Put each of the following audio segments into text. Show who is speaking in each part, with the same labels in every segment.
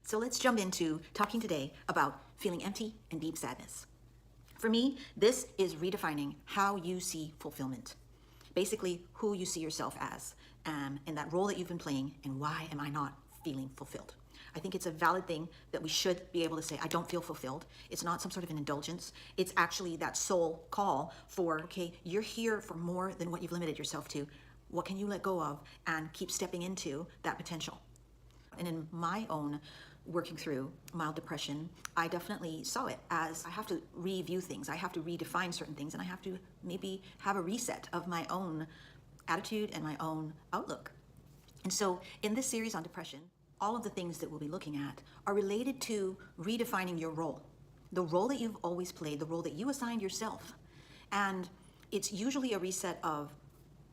Speaker 1: So let's jump into talking today about feeling empty and deep sadness. For me, this is redefining how you see fulfillment. Basically, who you see yourself as, and that role that you've been playing, and why am I not feeling fulfilled? I think it's a valid thing that we should be able to say, I don't feel fulfilled. It's not some sort of an indulgence. It's actually that soul call for, okay, you're here for more than what you've limited yourself to. What can you let go of and keep stepping into that potential? And in my own working through mild depression, I definitely saw it as I have to review things. I have to redefine certain things, and I have to maybe have a reset of my own attitude and my own outlook. And so in this series on depression, all of the things that we'll be looking at are related to redefining your role, the role that you've always played, the role that you assigned yourself. And it's usually a reset of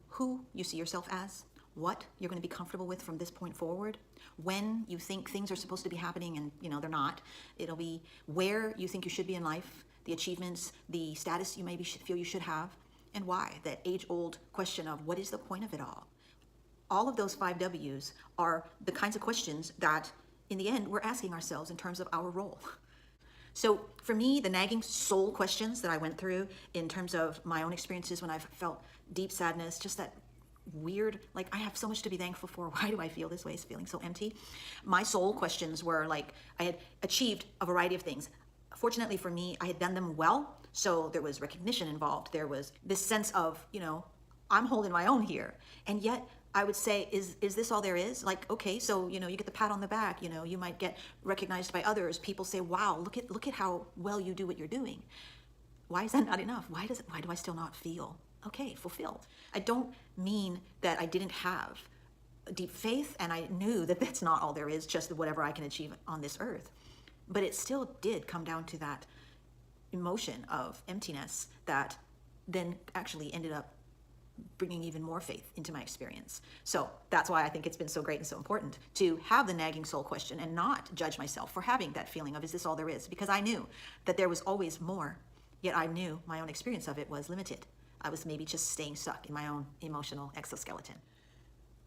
Speaker 1: who you see yourself as, what you're going to be comfortable with from this point forward, when you think things are supposed to be happening and they're not. It'll be where you think you should be in life, the achievements, the status you maybe feel you should have, and why. That age-old question of what is the point of it all? All of those 5 W's are the kinds of questions that in the end we're asking ourselves in terms of our role. So for me, the nagging soul questions that I went through in terms of my own experiences when I've felt deep sadness, just that weird, like I have so much to be thankful for. Why do I feel this way? Feeling so empty. My soul questions were like, I had achieved a variety of things. Fortunately for me, I had done them well. So there was recognition involved. There was this sense of, I'm holding my own here. And yet I would say, is this all there is? Like, okay, so, you get the pat on the back, you might get recognized by others. People say, wow, look at how well you do what you're doing. Why is that not enough? Why do I still not feel okay, fulfilled? I don't mean that I didn't have deep faith and I knew that that's not all there is, just whatever I can achieve on this earth. But it still did come down to that emotion of emptiness that then actually ended up bringing even more faith into my experience. So that's why I think it's been so great and so important to have the nagging soul question and not judge myself for having that feeling of, is this all there is? Because I knew that there was always more, yet I knew my own experience of it was limited. I was maybe just staying stuck in my own emotional exoskeleton.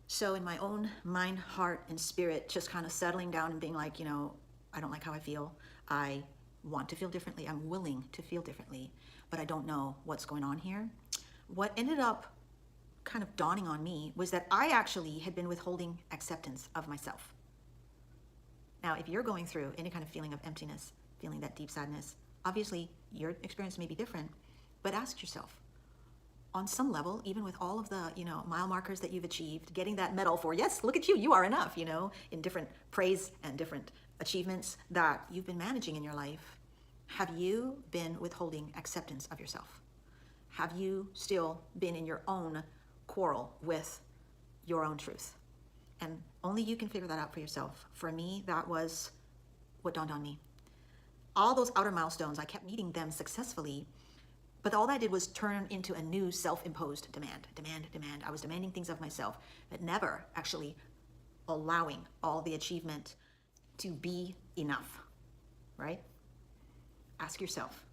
Speaker 1: So in my own mind, heart, and spirit, just kind of settling down and being like, I don't like how I feel. I want to feel differently. I'm willing to feel differently, but I don't know what's going on here. What ended up kind of dawning on me was that I actually had been withholding acceptance of myself. Now, if you're going through any kind of feeling of emptiness, feeling that deep sadness, obviously your experience may be different, but ask yourself, on some level, even with all of the, mile markers that you've achieved, getting that medal for, yes, look at you, you are enough, in different praise and different achievements that you've been managing in your life, have you been withholding acceptance of yourself? Have you still been in your own quarrel with your own truth? And only you can figure that out for yourself. For me, that was what dawned on me. All those outer milestones, I kept meeting them successfully, but all that did was turn into a new self-imposed demand. I was demanding things of myself, but never actually allowing all the achievement to be enough, right? Ask yourself,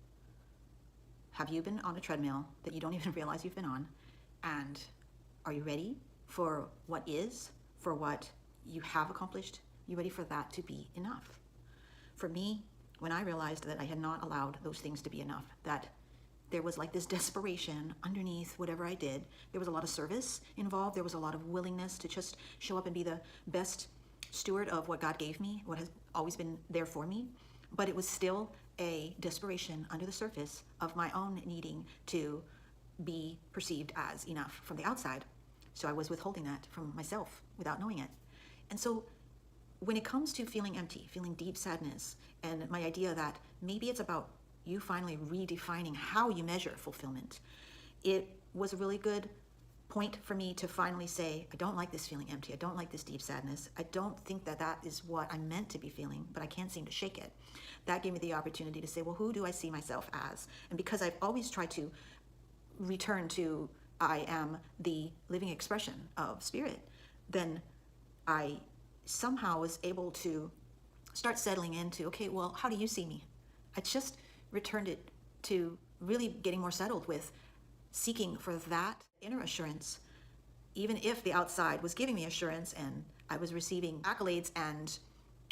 Speaker 1: have you been on a treadmill that you don't even realize you've been on? And are you ready for what is, for what you have accomplished? You ready for that to be enough? For me, when I realized that I had not allowed those things to be enough, that there was like this desperation underneath whatever I did. There was a lot of service involved. There was a lot of willingness to just show up and be the best steward of what God gave me, what has always been there for me. But it was still a desperation under the surface of my own needing to be perceived as enough from the outside. So I was withholding that from myself without knowing it. And so when it comes to feeling empty, feeling deep sadness, and my idea that maybe it's about you finally redefining how you measure fulfillment, it was a really good point for me to finally say, I don't like this feeling empty. I don't like this deep sadness. I don't think that is what I'm meant to be feeling, but I can't seem to shake it. That gave me the opportunity to say, well, who do I see myself as? And because I've always tried to return to, I am the living expression of spirit, then I somehow was able to start settling into, okay, well, how do you see me? I just returned it to really getting more settled with seeking for that inner assurance, even if the outside was giving me assurance and I was receiving accolades and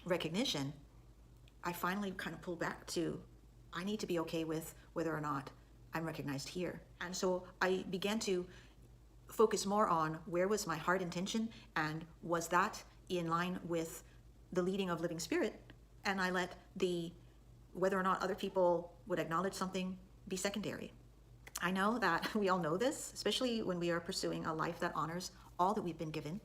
Speaker 1: recognition, I finally kind of pulled back to, I need to be okay with whether or not I'm recognized here. And so I began to focus more on where was my heart intention, and was that in line with the leading of living spirit, and I let the whether or not other people would acknowledge something be secondary. I know that we all know this, especially when we are pursuing a life that honors all that we've been given,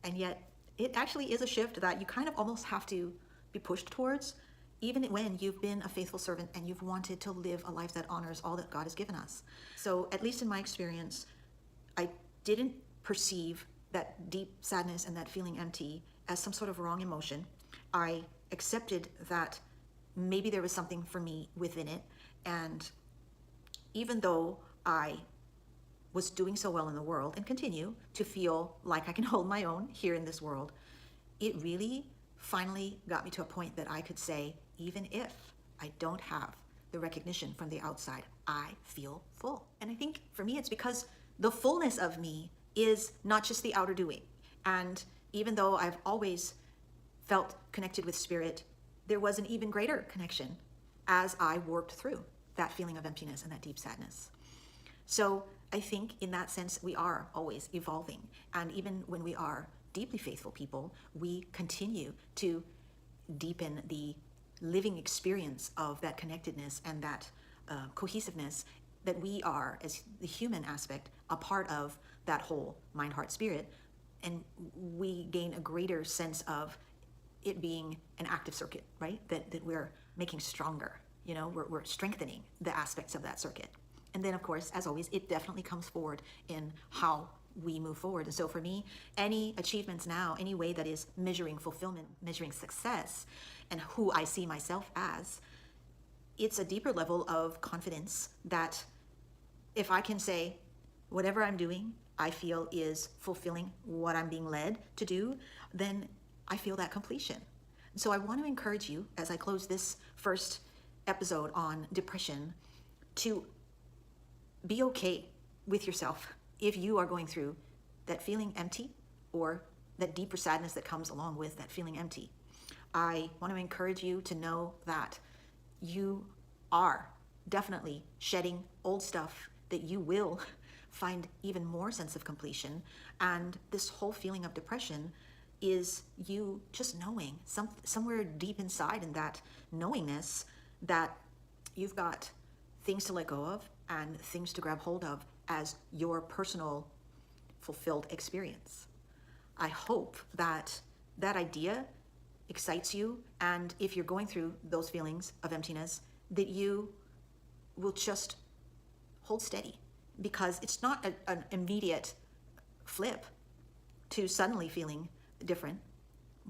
Speaker 1: and yet it actually is a shift that you kind of almost have to be pushed towards, even when you've been a faithful servant and you've wanted to live a life that honors all that God has given us. So at least in my experience, I didn't perceive that deep sadness and that feeling empty as some sort of wrong emotion. I accepted that maybe there was something for me within it. And even though I was doing so well in the world and continue to feel like I can hold my own here in this world, it really finally got me to a point that I could say, even if I don't have the recognition from the outside, I feel full. And I think for me, it's because the fullness of me is not just the outer doing. And even though I've always felt connected with spirit, there was an even greater connection as I worked through that feeling of emptiness and that deep sadness. So I think in that sense, we are always evolving. And even when we are deeply faithful people, we continue to deepen the living experience of that connectedness and that cohesiveness, that we are, as the human aspect, a part of that whole mind, heart, spirit. And we gain a greater sense of it being an active circuit, right? That we're making stronger, we're strengthening the aspects of that circuit. And then, of course, as always, it definitely comes forward in how we move forward. And so for me, any achievements now, any way that is measuring fulfillment, measuring success, and who I see myself as, it's a deeper level of confidence that if I can say, whatever I'm doing, I feel is fulfilling what I'm being led to do, then I feel that completion. And so I want to encourage you, as I close this first episode on depression, to be okay with yourself if you are going through that feeling empty, or that deeper sadness that comes along with that feeling empty. I want to encourage you to know that you are definitely shedding old stuff, that you will find even more sense of completion. And this whole feeling of depression is you just knowing somewhere deep inside in that knowingness that you've got things to let go of and things to grab hold of as your personal fulfilled experience. I hope that that idea excites you, and if you're going through those feelings of emptiness, that you will just hold steady, because it's not an immediate flip to suddenly feeling different,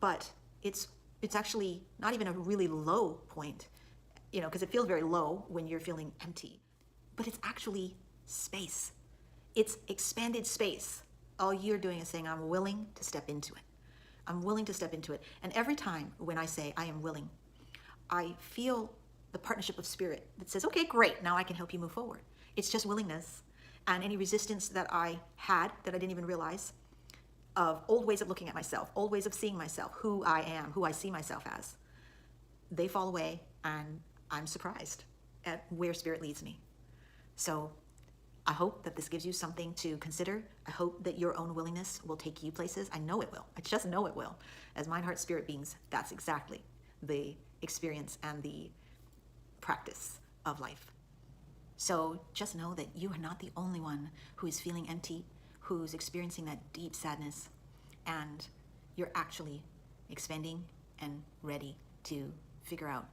Speaker 1: but it's actually not even a really low point, because it feels very low when you're feeling empty, but it's actually space. It's expanded space. All you're doing is saying, I'm willing to step into it. I'm willing to step into it. And every time when I say I am willing, I feel the partnership of spirit that says, okay, great, now I can help you move forward. It's just willingness. And any resistance that I had that I didn't even realize, of old ways of looking at myself, old ways of seeing myself, who I am, who I see myself as, they fall away, and I'm surprised at where spirit leads me. So I hope that this gives you something to consider. I hope that your own willingness will take you places. I know it will. I just know it will. As mind, heart, spirit beings, that's exactly the experience and the practice of life. So just know that you are not the only one who is feeling empty, who's experiencing that deep sadness, and you're actually expanding and ready to figure out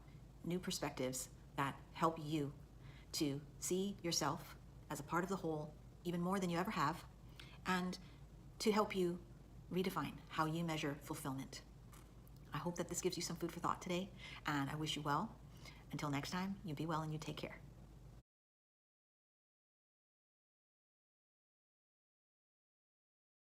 Speaker 1: new perspectives that help you to see yourself as a part of the whole even more than you ever have, and to help you redefine how you measure fulfillment. I hope that this gives you some food for thought today, and I wish you well. Until next time, you be well and you take care.